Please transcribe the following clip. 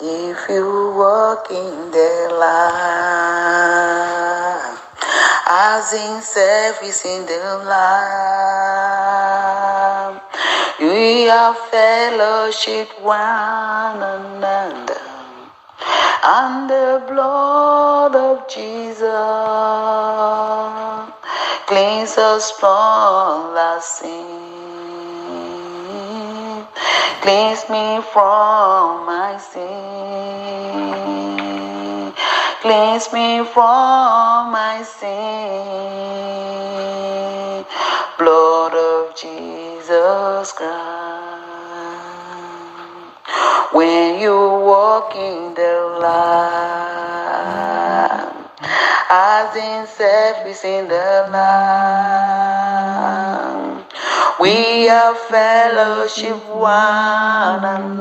If you walk in the light, as in service in the light, we have fellowship one another, and the blood of Jesus cleanses us from our sin. Cleanse me from my sin. Cleanse me from my sin. Blood of Jesus Christ. When you walk in the light, as in service in the light, we have fellowship one another.